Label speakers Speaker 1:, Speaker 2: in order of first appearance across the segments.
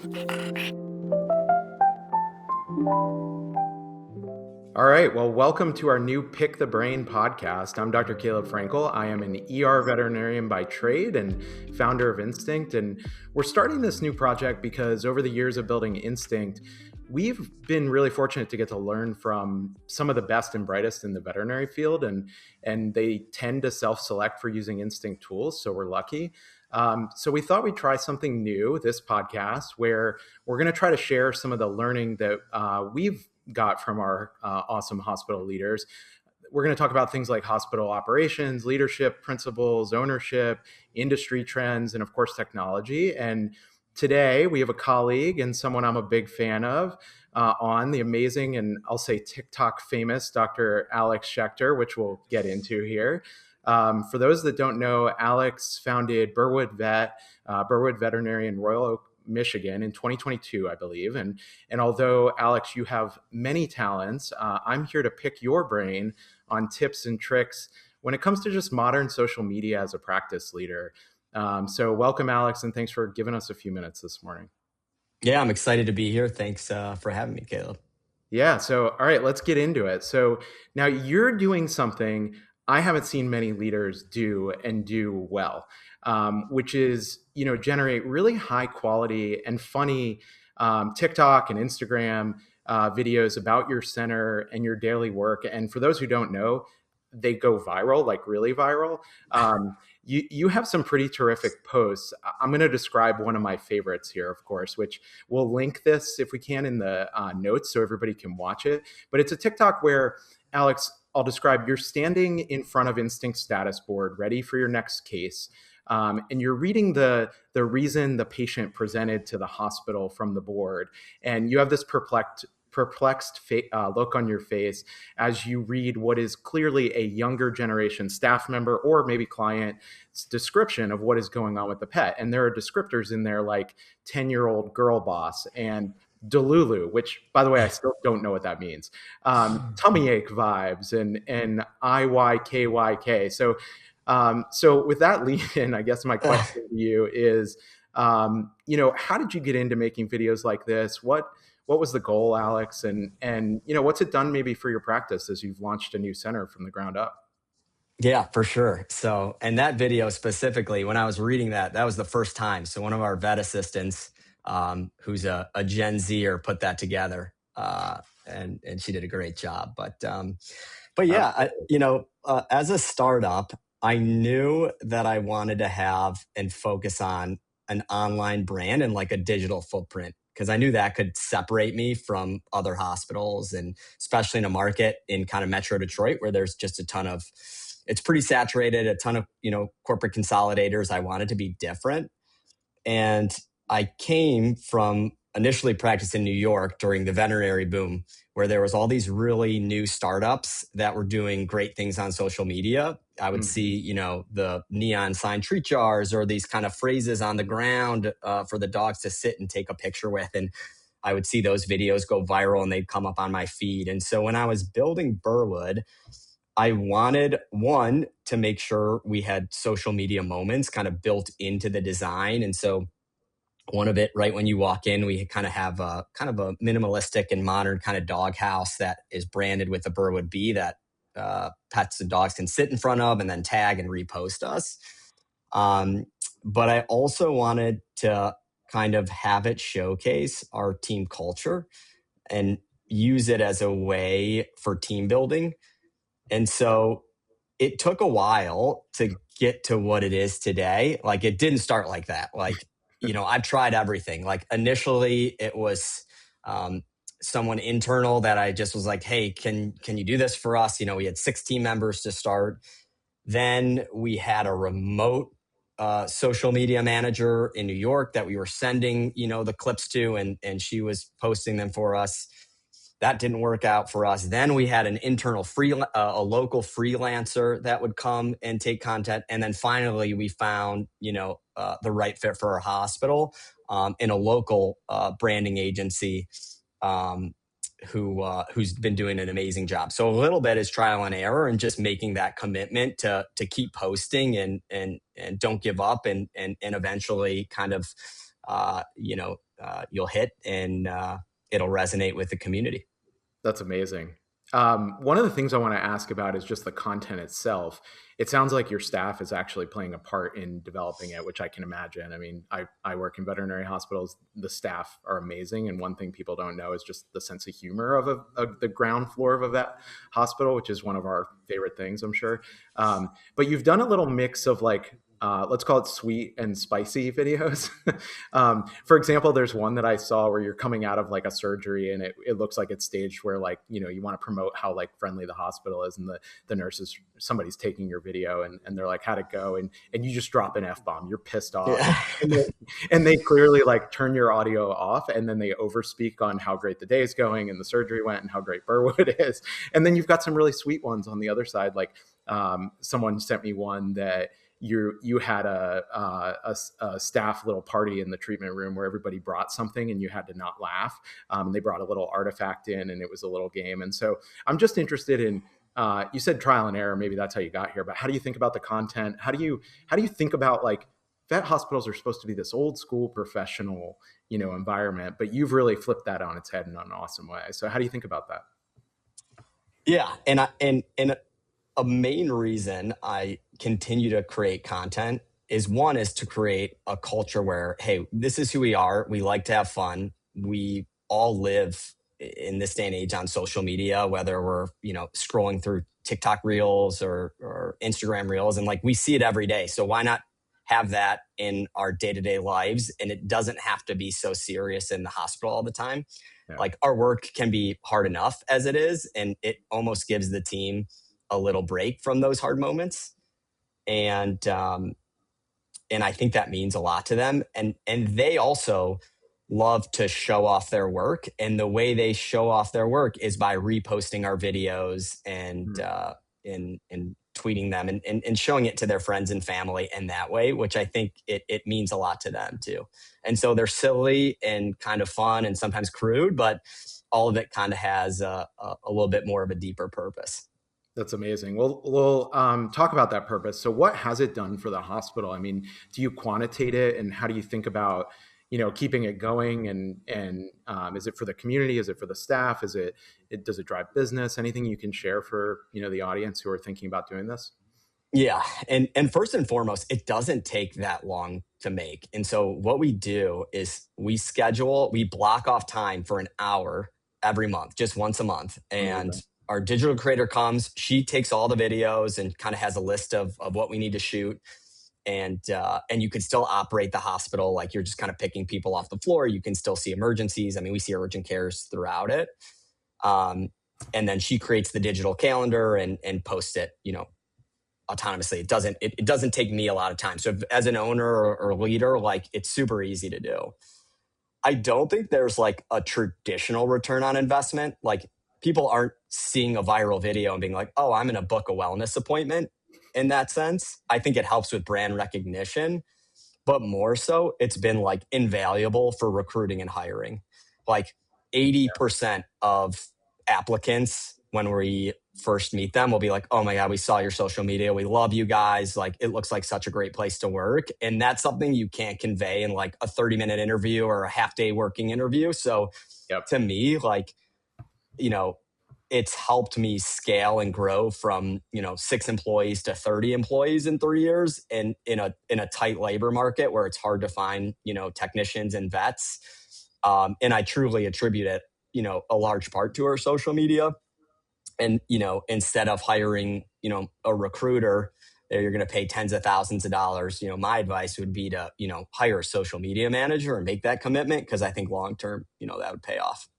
Speaker 1: All right. Well, welcome to our new Pick the Brain podcast. I'm Dr. Caleb Frankel. I am an ER veterinarian by trade and founder of Instinct. And we're starting this new project because over the years of building Instinct, we've been really fortunate to get to learn from some of the best and brightest in the veterinary field. And they tend to self-select for using Instinct tools. So we're lucky. So we thought we'd try something new, this podcast, where we're going to try to share some of the learning that we've got from our awesome hospital leaders. We're going to talk about things like hospital operations, leadership principles, ownership, industry trends, and of course, technology. And today we have a colleague and someone I'm a big fan of on the amazing and I'll say TikTok famous Dr. Alex Schechter, which we'll get into here. For those that don't know, Alex founded Burwood Veterinary in Royal Oak, Michigan in 2022, I believe. And although, Alex, you have many talents, I'm here to pick your brain on tips and tricks when it comes to just modern social media as a practice leader. So welcome, Alex, and thanks for giving us a few minutes this morning.
Speaker 2: Yeah, I'm excited to be here. Thanks for having me, Caleb.
Speaker 1: Yeah. So, all right, let's get into it. So now you're doing something I haven't seen many leaders do and do well, which is, generate really high quality and funny TikTok and Instagram videos about your center and your daily work. And for those who don't know, they go viral, like really viral. You have some pretty terrific posts. I'm going to describe one of my favorites here, of course, which we'll link this if we can in the notes so everybody can watch it. But it's a TikTok where, Alex, I'll describe you're standing in front of Instinct status board, ready for your next case. And you're reading the reason the patient presented to the hospital from the board. And you have this perplexed look on your face as you read what is clearly a younger generation staff member or maybe client's description of what is going on with the pet. And there are descriptors in there like 10-year-old girl boss and Delulu, which, by the way, I still don't know what that means. Tummy ache vibes and IYKYK. So with that lead in, I guess my question to you is, how did you get into making videos like this? What was the goal, Alex? And what's it done maybe for your practice as you've launched a new center from the ground up?
Speaker 2: Yeah, for sure. So, and that video specifically, when I was reading that, that was the first time. So, one of our vet assistants, who's a Gen Zer, put that together, and she did a great job. But yeah, as a startup, I knew that I wanted to have and focus on an online brand and like a digital footprint because I knew that could separate me from other hospitals and especially in a market in kind of Metro Detroit where there's just it's pretty saturated, a ton of, corporate consolidators. I wanted to be different. And I came from initially practiced in New York during the veterinary boom, where there was all these really new startups that were doing great things on social media. I would see, the neon sign treat jars or these kind of phrases on the ground for the dogs to sit and take a picture with. And I would see those videos go viral and they'd come up on my feed. And so when I was building Burwood, I wanted to make sure we had social media moments kind of built into the design. And so one of it, right when you walk in, we kind of have a minimalistic and modern kind of dog house that is branded with the Burwood Bee that pets and dogs can sit in front of and then tag and repost us. But I also wanted to kind of have it showcase our team culture and use it as a way for team building. And so it took a while to get to what it is today. Like it didn't start like that. Like, I've tried everything. Like initially it was someone internal that I just was like, hey, can you do this for us? We had 6 team members to start. Then we had a remote social media manager in New York that we were sending, the clips to, and she was posting them for us. That didn't work out for us. Then we had an internal a local freelancer that would come and take content. And then finally we found, the right fit for our hospital in a local branding agency who's been doing an amazing job. So a little bit is trial and error and just making that commitment to keep posting and don't give up and eventually kind of you'll hit, and it'll resonate with the community.
Speaker 1: That's amazing. One of the things I want to ask about is just the content itself. It sounds like your staff is actually playing a part in developing it, which I can imagine. I mean, I work in veterinary hospitals. The staff are amazing. And one thing people don't know is just the sense of humor of the ground floor of a vet hospital, which is one of our favorite things, I'm sure. But you've done a little mix of like, let's call it sweet and spicy videos. For example, there's one that I saw where you're coming out of like a surgery and it looks like it's staged where like, you want to promote how like friendly the hospital is, and the nurses, somebody's taking your video and they're like, how'd it go? And you just drop an F-bomb, you're pissed off.
Speaker 2: Yeah.
Speaker 1: And they clearly like turn your audio off, and then they overspeak on how great the day is going and the surgery went and how great Burwood is. And then you've got some really sweet ones on the other side. Like someone sent me one that you had a staff little party in the treatment room where everybody brought something and you had to not laugh. And they brought a little artifact in, and it was a little game. And so I'm just interested in, you said trial and error, maybe that's how you got here, but how do you think about the content? How do you think about, like, vet hospitals are supposed to be this old school professional, environment, but you've really flipped that on its head in an awesome way. So how do you think about that?
Speaker 2: Yeah, and a main reason I continue to create content is to create a culture where, hey, this is who we are. We like to have fun. We all live in this day and age on social media, whether we're, scrolling through TikTok reels or Instagram reels, and like we see it every day. So why not have that in our day-to-day lives? And it doesn't have to be so serious in the hospital all the time.
Speaker 1: Yeah.
Speaker 2: Like, our work can be hard enough as it is, and it almost gives the team a little break from those hard moments. And I think that means a lot to them. And they also love to show off their work. And the way they show off their work is by reposting our videos and tweeting them and showing it to their friends and family in that way, which I think it means a lot to them too. And so they're silly and kind of fun and sometimes crude, but all of it kind of has a little bit more of a deeper purpose.
Speaker 1: That's amazing. We'll talk about that purpose. So, what has it done for the hospital? I mean, do you quantitate it, and how do you think about, keeping it going? And is it for the community? Is it for the staff? Does it drive business? Anything you can share for the audience who are thinking about doing this?
Speaker 2: Yeah. And first and foremost, it doesn't take that long to make. And so what we do is we block off time for an hour every month, just once a month. And
Speaker 1: Amazing.
Speaker 2: our digital creator comes, she takes all the videos and kind of has a list of what we need to shoot. And you can still operate the hospital like you're just kind of picking people off the floor. You can still see emergencies. I mean, we see urgent cares throughout it. Um, and then she creates the digital calendar and posts it, autonomously. It doesn't take me a lot of time. So as an owner or leader, like, it's super easy to do. I don't think there's like a traditional return on investment. Like, people aren't seeing a viral video and being like, oh, I'm going to book a wellness appointment in that sense. I think it helps with brand recognition, but more so, it's been like invaluable for recruiting and hiring. Like, 80% of applicants, when we first meet them, will be like, oh my God, we saw your social media. We love you guys. Like, it looks like such a great place to work. And that's something you can't convey in like a 30-minute interview or a half day working interview. So
Speaker 1: Yep.
Speaker 2: to me, like, you know, it's helped me scale and grow from 6 employees to 30 employees in 3 years, and in a tight labor market where it's hard to find technicians and vets. And I truly attribute it a large part to our social media. And instead of hiring a recruiter that you're going to pay tens of thousands of dollars, my advice would be to hire a social media manager and make that commitment, because I think long term that would pay off.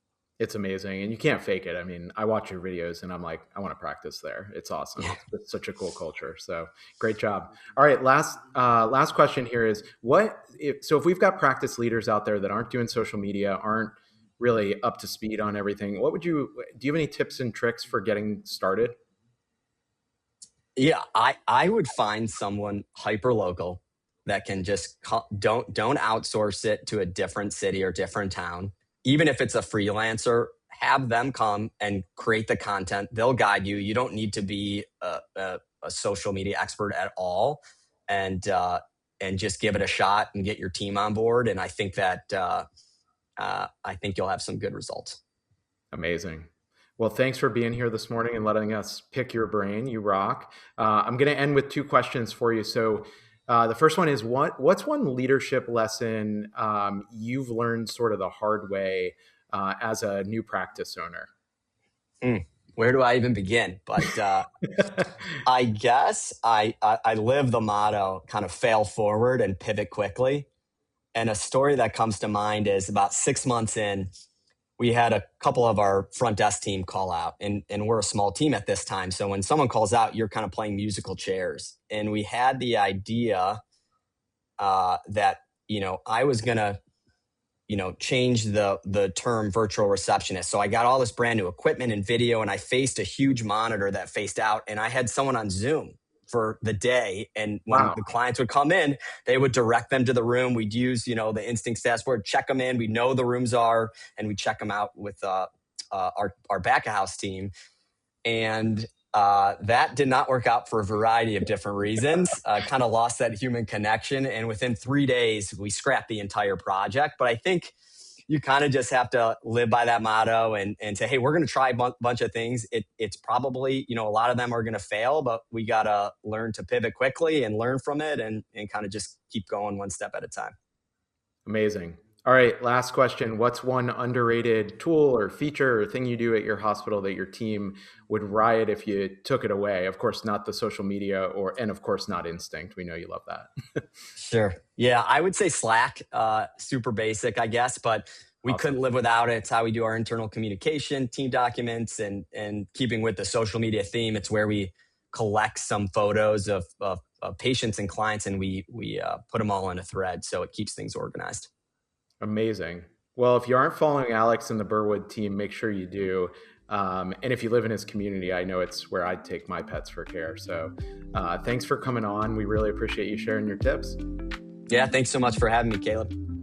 Speaker 1: It's amazing, and you can't fake it. I mean, I watch your videos and I'm like, I want to practice there. It's awesome.
Speaker 2: Yeah.
Speaker 1: It's such a cool culture. So great job. All right, last question here is, if we've got practice leaders out there that aren't doing social media, aren't really up to speed on everything, do you have any tips and tricks for getting started?
Speaker 2: Yeah, I would find someone hyper local that can just don't outsource it to a different city or different town. Even if it's a freelancer, have them come and create the content. They'll guide you. You don't need to be a social media expert at all. And and just give it a shot and get your team on board. And I think that I think you'll have some good results.
Speaker 1: Amazing. Well, thanks for being here this morning and letting us pick your brain. You rock. I'm going to end with two questions for you. So, the first one is what's one leadership lesson you've learned sort of the hard way as a new practice owner?
Speaker 2: Where do I even begin? But I guess I live the motto, kind of fail forward and pivot quickly. And a story that comes to mind is about 6 months in, we had a couple of our front desk team call out, and we're a small team at this time. So when someone calls out, you're kind of playing musical chairs. And we had the idea that, I was going to, change the term virtual receptionist. So I got all this brand new equipment and video, and I faced a huge monitor that faced out, and I had someone on Zoom for the day. And when
Speaker 1: Wow.
Speaker 2: the clients would come in, they would direct them to the room. We'd use, the Instincts dashboard, check them in. We know the rooms are, and we check them out with our back of house team. And that did not work out for a variety of different reasons. Kind of lost that human connection. And within 3 days, we scrapped the entire project. But I think you kind of just have to live by that motto and say, hey, we're going to try a bunch of things. It's probably, a lot of them are going to fail, but we got to learn to pivot quickly and learn from it and kind of just keep going one step at a time.
Speaker 1: Amazing. All right, last question. What's one underrated tool or feature or thing you do at your hospital that your team would riot if you took it away? Of course, not the social media and of course not Instinct. We know you love that.
Speaker 2: Sure. Yeah, I would say Slack, super basic, I guess, but we
Speaker 1: Awesome.
Speaker 2: couldn't live without it. It's how we do our internal communication, team documents, and keeping with the social media theme. It's where we collect some photos of patients and clients, and we put them all in a thread, so it keeps things organized.
Speaker 1: Amazing. Well, if you aren't following Alex and the Burwood team, make sure you do. And if you live in his community, I know it's where I take my pets for care. So thanks for coming on. We really appreciate you sharing your tips.
Speaker 2: Yeah, thanks so much for having me, Caleb.